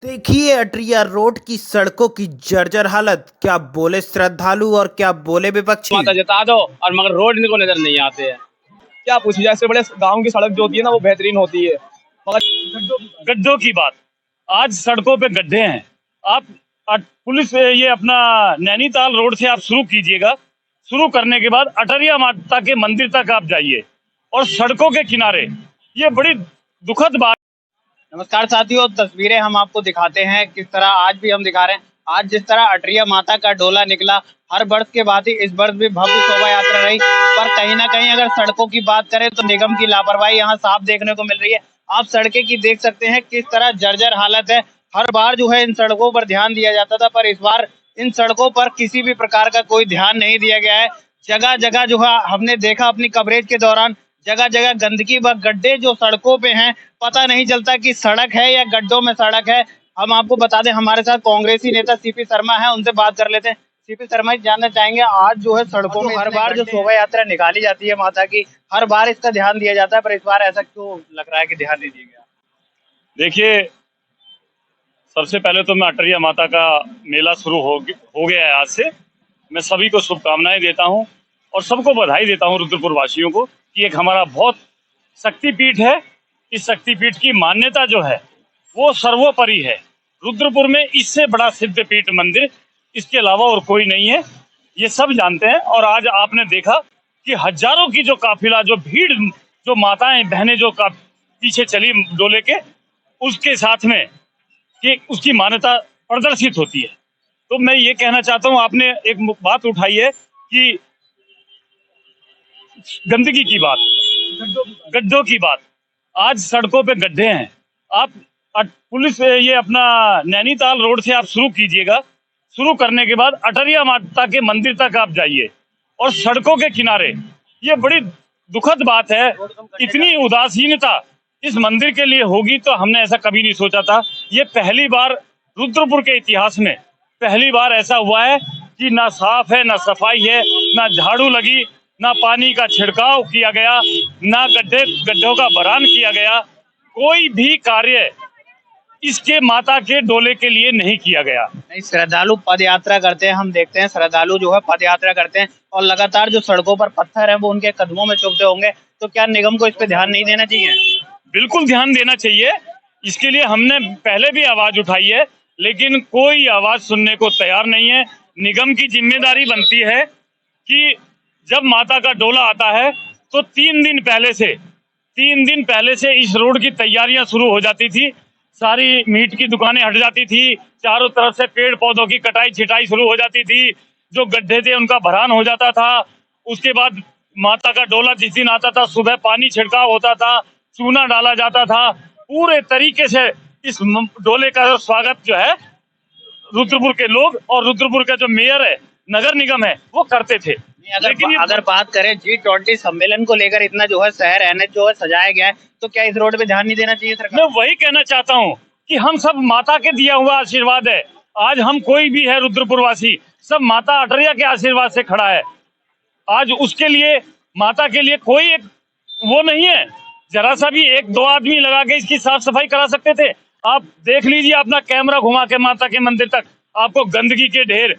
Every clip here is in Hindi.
देखिए अटरिया रोड की सड़कों की जर्जर हालत। क्या बोले श्रद्धालु और क्या बोले विपक्षी। माता जता दो और मगर रोड इनको नजर नहीं आते हैं। क्या पूछी जाए, इससे बड़े गांव की सड़क जो होती है ना वो बेहतरीन होती है, मगर गड्ढों की बात। आज सड़कों पे गड्ढे हैं। आप पुलिस ये अपना नैनीताल रोड से आप शुरू कीजिएगा। शुरू करने के बाद अटरिया माता के मंदिर तक आप जाइए और सड़कों के किनारे ये बड़ी दुखद बात। नमस्कार साथियों, तस्वीरें हम आपको दिखाते हैं किस तरह आज भी हम दिखा रहे हैं। आज जिस तरह अटरिया माता का डोला निकला, हर वर्ष के बाद ही इस वर्ष भी भव्य शोभा यात्रा रही, पर कहीं ना कहीं अगर सड़कों की बात करें तो निगम की लापरवाही यहाँ साफ देखने को मिल रही है। आप सड़कें की देख सकते हैं किस तरह जर्जर हालत है। हर बार जो है इन सड़कों पर ध्यान दिया जाता था, पर इस बार इन सड़कों पर किसी भी प्रकार का कोई ध्यान नहीं दिया गया है। जगह जगह जो है हमने देखा अपनी कवरेज के दौरान, जगह जगह गंदगी व गड्ढे जो सड़कों पे हैं। पता नहीं चलता कि सड़क है या गड्ढों में सड़क है। हम आपको बता दें, हमारे साथ कांग्रेसी नेता सीपी शर्मा है, उनसे बात कर लेते हैं। सीपी शर्मा जी, जानना चाहेंगे आज जो है सड़कों में हर बार जो शोभा यात्रा निकाली जाती है माता की, हर बार इसका ध्यान दिया जाता है, पर इस बार ऐसा क्यों लग रहा है कि ध्यान नहीं दिया गया। देखिए, सबसे पहले तो मैं अटरिया माता का मेला शुरू हो गया है आज से। मैं सभी को शुभकामनाएं देता हूं और सबको बधाई देता हूं, रुद्रपुर वासियों को, कि एक हमारा बहुत शक्तिपीठ है। इस शक्तिपीठ की मान्यता जो है वो सर्वोपरि है। रुद्रपुर में इससे बड़ा सिद्धपीठ मंदिर इसके अलावा और कोई नहीं है, ये सब जानते हैं। और आज आपने देखा कि हजारों की जो काफिला, जो भीड़, जो माताएं बहनें जो पीछे चली डोले के, उसके साथ में कि उसकी मान्यता प्रदर्शित होती है। तो मैं ये कहना चाहता हूँ, आपने एक बात उठाई है कि गंदगी की बात, गड्ढों की बात। आज सड़कों पे गड्ढे हैं। आप पुलिस ये अपना नैनीताल रोड से आप शुरू कीजिएगा। शुरू करने के बाद अटरिया माता के मंदिर तक आप जाइए और सड़कों के किनारे ये बड़ी दुखद बात है। इतनी उदासीनता इस मंदिर के लिए होगी तो हमने ऐसा कभी नहीं सोचा था। ये पहली बार रुद्रपुर के इतिहास में पहली बार ऐसा हुआ है कि ना साफ है, ना सफाई है, ना झाड़ू लगी, ना पानी का छिड़काव किया गया, ना गड्ढों का भरान किया गया। कोई भी कार्य इसके माता के डोले के लिए नहीं किया गया। नहीं, श्रद्धालु पद यात्रा करते हैं, हम देखते हैं श्रद्धालु जो है पद यात्रा करते हैं और लगातार जो सड़कों पर पत्थर है वो उनके कदमों में चुभते होंगे। तो क्या निगम को इस पे ध्यान नहीं देना चाहिए? बिल्कुल ध्यान देना चाहिए। इसके लिए हमने पहले भी आवाज उठाई है, लेकिन कोई आवाज सुनने को तैयार नहीं है। निगम की जिम्मेदारी बनती है कि जब माता का डोला आता है तो 3 दिन पहले से इस रोड की तैयारियां शुरू हो जाती थी। सारी मीट की दुकानें हट जाती थी, चारों तरफ से पेड़ पौधों की कटाई छिटाई शुरू हो जाती थी, जो गड्ढे थे उनका भरान हो जाता था। उसके बाद माता का डोला जिस दिन आता था, सुबह पानी छिड़काव होता था, चूना डाला जाता था। पूरे तरीके से इस डोले का स्वागत जो है रुद्रपुर के लोग और रुद्रपुर का जो मेयर है, नगर निगम है, वो करते थे। अगर बात करें G20 सम्मेलन को लेकर इतना जो है शहर एनएच जो है सजाया गया है, तो क्या इस रोड पे ध्यान नहीं देना चाहिए सरकार? मैं वही कहना चाहता हूँ कि हम सब माता के दिया हुआ आशीर्वाद है। आज हम कोई भी है रुद्रपुर वासी, सब माता अटरिया के आशीर्वाद से खड़ा है। आज उसके लिए, माता के लिए कोई एक वो नहीं है, जरा सा भी 1-2 आदमी लगा के इसकी साफ सफाई करा सकते थे। आप देख लीजिए, अपना कैमरा घुमा के माता के मंदिर तक, आपको गंदगी के ढेर,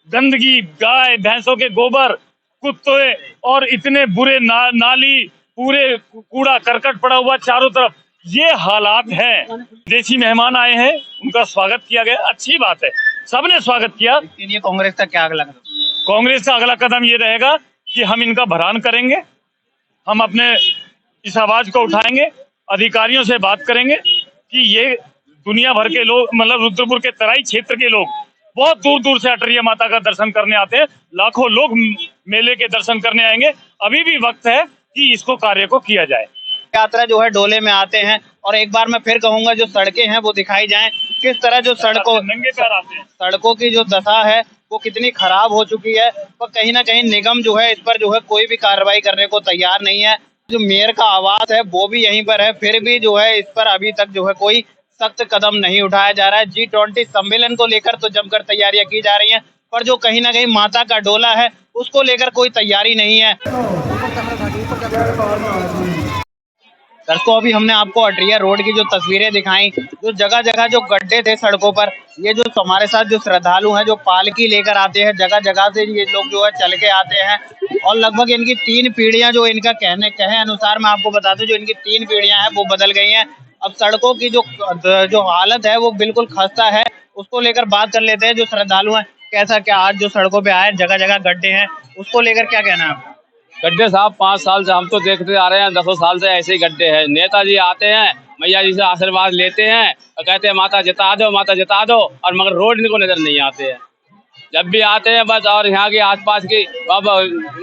गंदगी, गाय भैंसों के गोबर, कुत्ते और इतने बुरे नाली, पूरे कूड़ा करकट पड़ा हुआ चारों तरफ, ये हालात हैं। विदेशी मेहमान आए हैं, उनका स्वागत किया गया, अच्छी बात है, सबने स्वागत किया। ये कांग्रेस का क्या अगला कदम? कांग्रेस का अगला कदम ये रहेगा कि हम इनका भरान करेंगे। हम अपने इस आवाज को उठाएंगे, अधिकारियों से बात करेंगे कि ये दुनिया भर के लोग, मतलब रुद्रपुर के तराई क्षेत्र के लोग बहुत दूर दूर से अटरिया माता का दर्शन करने आते हैं। लाखों लोग मेले के दर्शन करने आएंगे। अभी भी वक्त है कि इसको कार्य को किया जाए। यात्रा जो है डोले में आते हैं और एक बार मैं फिर कहूंगा जो सड़कें हैं वो दिखाई जाएं, किस तरह जो सड़कों की जो दशा है वो कितनी खराब हो चुकी है। और कहीं ना कहीं निगम जो है इस पर जो है कोई भी कार्रवाई करने को तैयार नहीं है। जो मेयर का आवाज है वो भी यहीं पर है, फिर भी जो है इस पर अभी तक जो है कोई सख्त कदम नहीं उठाया जा रहा है। G20 सम्मेलन को लेकर तो जमकर तैयारियां की जा रही हैं, पर जो कहीं ना कहीं माता का डोला है उसको लेकर कोई तैयारी नहीं है। दर्शकों, अभी हमने आपको अटरिया रोड की जो तस्वीरें दिखाई, जो जगह जगह जो गड्ढे थे सड़कों पर, ये जो हमारे साथ जो श्रद्धालु हैं जो पालकी लेकर आते हैं, जगह जगह से ये लोग जो है चल के आते हैं और लगभग इनकी 3 पीढ़ियां, जो इनका कहे अनुसार मैं आपको बता दूं, जो इनकी 3 पीढ़ियां हैं वो बदल गई हैं। अब सड़कों की जो जो हालत है वो बिल्कुल खस्ता है। उसको लेकर बात कर लेते हैं जो श्रद्धालु हैं, कैसा क्या आज जो सड़कों पे आए, जगह जगह गड्ढे हैं, उसको लेकर क्या कहना है आपका? गड्ढे साहब 5 साल से हम तो देखते आ रहे हैं, 10 साल से ऐसे ही गड्ढे हैं। नेताजी आते हैं, मैया जी से आशीर्वाद लेते हैं और कहते हैं माता जिता दो, माता जिता दो, और मगर रोड इनको नजर नहीं आते हैं। जब भी आते हैं बस, और यहाँ के आसपास की अब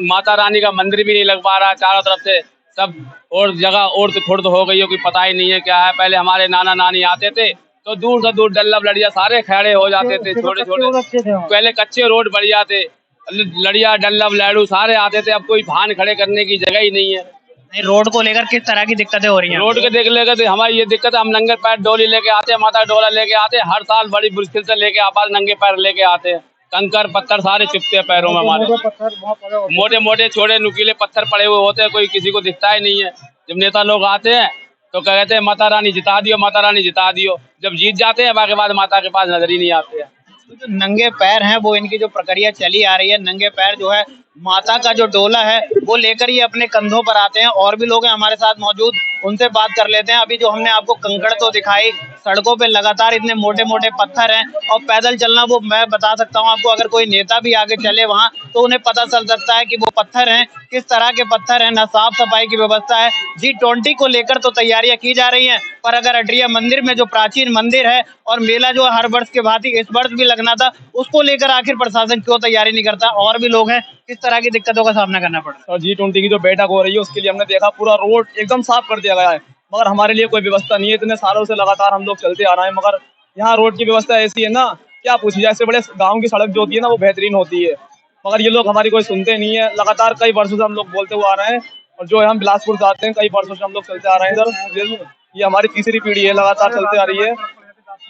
माता रानी का मंदिर भी नहीं लग पा रहा चारों तरफ से, सब और जगह और खुर्द हो गई हो कि पता ही नहीं है क्या है। पहले हमारे नाना नानी आते थे तो दूर से दूर डल्लब लड़िया सारे खड़े हो जाते थे, छोटे छोटे पहले कच्चे रोड बढ़िया थे, लड़िया डल्लब लैडू सारे आते थे। अब कोई भान खड़े करने की जगह ही नहीं है। नहीं, रोड को लेकर किस तरह की दिक्कतें हो रही हैं? रोड के देख लेकर तो हमारी ये दिक्कत है, हम नंगे पैर डोली लेके आते हैं, माता डोला लेके आते हैं, हर साल बड़ी मुश्किल से लेके आप नंगे पैर लेके आते हैं। कंकर पत्थर सारे चुपते हैं पैरों में हमारे, मोटे मोटे छोटे नुकीले पत्थर पड़े हुए होते हैं, कोई किसी को दिखता ही नहीं है। जब नेता लोग आते हैं तो कहते हैं माता रानी जिता दियो, माता रानी जिता दियो। जब जीत जाते हैं बाकी बाद माता के पास नजर ही नहीं आते हैं। जो नंगे पैर हैं वो इनकी जो प्रक्रिया चली आ रही है, नंगे पैर जो है माता का जो डोला है वो लेकर ये अपने कंधों पर आते हैं। और भी लोग हैं हमारे साथ मौजूद, उनसे बात कर लेते हैं। अभी जो हमने आपको कंकड़ तो दिखाई, सड़कों पे लगातार इतने मोटे मोटे पत्थर हैं और पैदल चलना, वो मैं बता सकता हूँ आपको, अगर कोई नेता भी आगे चले वहाँ तो उन्हें पता चल सकता है कि वो पत्थर हैं, किस तरह के पत्थर हैं। न साफ सफाई की व्यवस्था है। G20 को लेकर तो तैयारियां की जा रही हैं, पर अगर अटरिया मंदिर में जो प्राचीन मंदिर है और मेला जो हर वर्ष के भांति इस वर्ष भी लगना था, उसको लेकर आखिर प्रशासन क्यों तैयारी नहीं करता? और भी लोग हैं, किस तरह की दिक्कतों का सामना करना पड़ रहा है? और G20 की जो बैठक हो रही है उसके लिए हमने देखा पूरा रोड एकदम साफ कर दिया गया है, मगर हमारे लिए कोई व्यवस्था नहीं है। इतने सालों से लगातार हम लोग चलते आ रहे हैं, मगर यहाँ रोड की व्यवस्था ऐसी है ना, क्या पूछिए। जैसे बड़े गाँव की सड़क जो होती है ना वो बेहतरीन होती है, मगर ये लोग हमारी कोई सुनते नहीं है। लगातार कई वर्षों से हम लोग बोलते हुए आ रहे हैं, और जो है हम बिलासपुर से आते हैं, कई वर्षों से हम लोग चलते आ रहे हैं इधर। ये हमारी तीसरी पीढ़ी है, लगातार चलते आ रही है।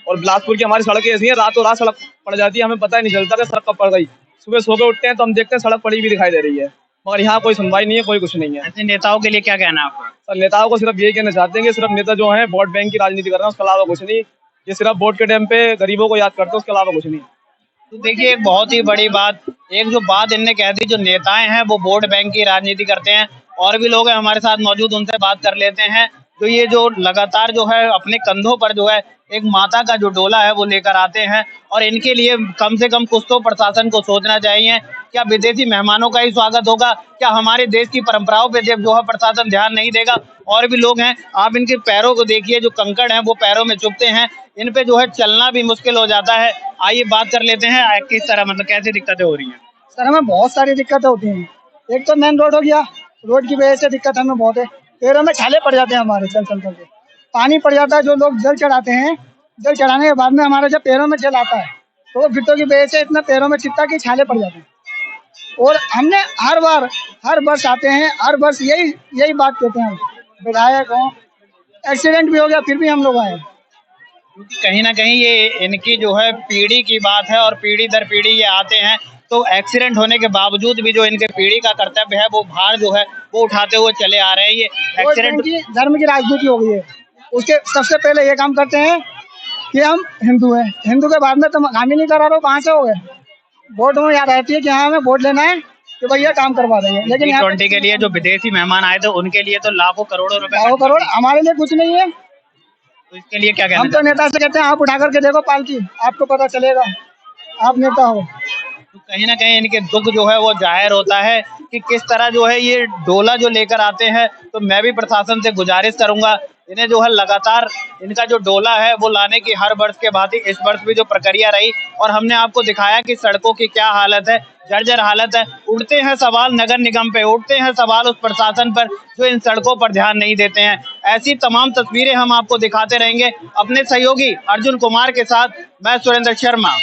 और बिलासपुर की हमारी सड़कें ऐसी हैं, रातों रात सड़क पड़ जाती है, हमें पता ही नहीं चलता कि सड़क कब पड़ गई। सुबह सो के उठते हैं तो हम देखते हैं सड़क पड़ी भी दिखाई दे रही है, मगर यहाँ कोई सुनवाई नहीं है, कोई कुछ नहीं है। ऐसे नेताओं के लिए क्या कहना है आपका? सर, नेताओं को सिर्फ यही कहना चाहते हैं कि सिर्फ नेता जो है वोट बैंक की राजनीति कर रहे हैं, उसके अलावा कुछ नहीं। ये सिर्फ वोट के टाइम पे गरीबों को याद करते हैं, उसके अलावा कुछ नहीं। तो देखिए, एक बहुत ही बड़ी बात, एक जो बात इनने कह दी, जो नेताएं हैं वो वोट बैंक की राजनीति करते हैं। और भी लोग हैं हमारे साथ मौजूद, उनसे बात कर लेते हैं। तो ये जो लगातार जो है अपने कंधों पर जो है एक माता का जो डोला है वो लेकर आते हैं, और इनके लिए कम से कम कुछ तो प्रशासन को सोचना चाहिए। क्या विदेशी मेहमानों का ही स्वागत होगा? क्या हमारे देश की परंपराओं पे जो है प्रशासन ध्यान नहीं देगा? और भी लोग हैं, आप इनके पैरों को देखिए, जो कंकड़ हैं वो पैरों में चुभते हैं, इन पे जो है चलना भी मुश्किल हो जाता है। आइए बात कर लेते हैं, किस तरह, मतलब कैसी दिक्कतें हो रही हैं? सर, हमें बहुत सारी दिक्कतें होती हैं। एक तो मेन रोड हो गया, रोड की वजह से दिक्कत हमें बहुत है। पैरों में छाले पड़ जाते हैं हमारे, चल चल करके पानी पड़ जाता है। जो लोग जल चढ़ाते हैं, जल चढ़ाने के बाद में हमारे जब पैरों में जल आता है तो वो गिट्टों की वजह से इतना पैरों में चिपटा के छाले पड़ जाते हैं। और हमने हर वर्ष आते हैं, हर वर्ष यही बात कहते हैं, विधायक हों, एक्सीडेंट भी हो गया फिर भी हम लोग आए। कहीं ना कहीं ये इनकी जो है पीढ़ी की बात है, और पीढ़ी दर पीढ़ी ये आते हैं, तो एक्सीडेंट होने के बावजूद भी जो इनके पीढ़ी का कर्तव्य है वो भार जो है वो उठाते हुए चले आ रहे हैं। ये एक्सीडेंट की धर्म की राजनीति हो गई है। उसके सबसे पहले ये काम करते हैं कि हम हिंदू हैं, हिंदू के बाद में तो काम ही नहीं करा रहे, कहाँ से हो गए? वोट में याद रहती है कि हाँ हमें वोट लेना है कि भैया काम करवा देंगे, लेकिन G20 के लिए जो विदेशी मेहमान आए थे उनके लिए तो लाखों करोड़ों रुपए, लाखों करोड़, हमारे लिए कुछ नहीं है। तो इसके लिए क्या कहना? हम तो नेता से कहते हैं आप उठा करके देखो पालकी, आपको पता चलेगा, आप नेता हो। तो कहीं ना कहीं इनके दुख जो है वो जाहिर होता है कि किस तरह जो है ये डोला जो लेकर आते हैं। तो मैं भी प्रशासन से गुजारिश करूंगा, इन्हें जो है लगातार इनका जो डोला है वो लाने की हर वर्ष के भांति इस वर्ष भी जो प्रक्रिया रही, और हमने आपको दिखाया कि सड़कों की क्या हालत है, जर्जर हालत है। उठते हैं सवाल नगर निगम पे, उठते हैं सवाल उस प्रशासन पर जो इन सड़कों पर ध्यान नहीं देते हैं। ऐसी तमाम तस्वीरें हम आपको दिखाते रहेंगे। अपने सहयोगी अर्जुन कुमार के साथ मैं सुरेंद्र शर्मा।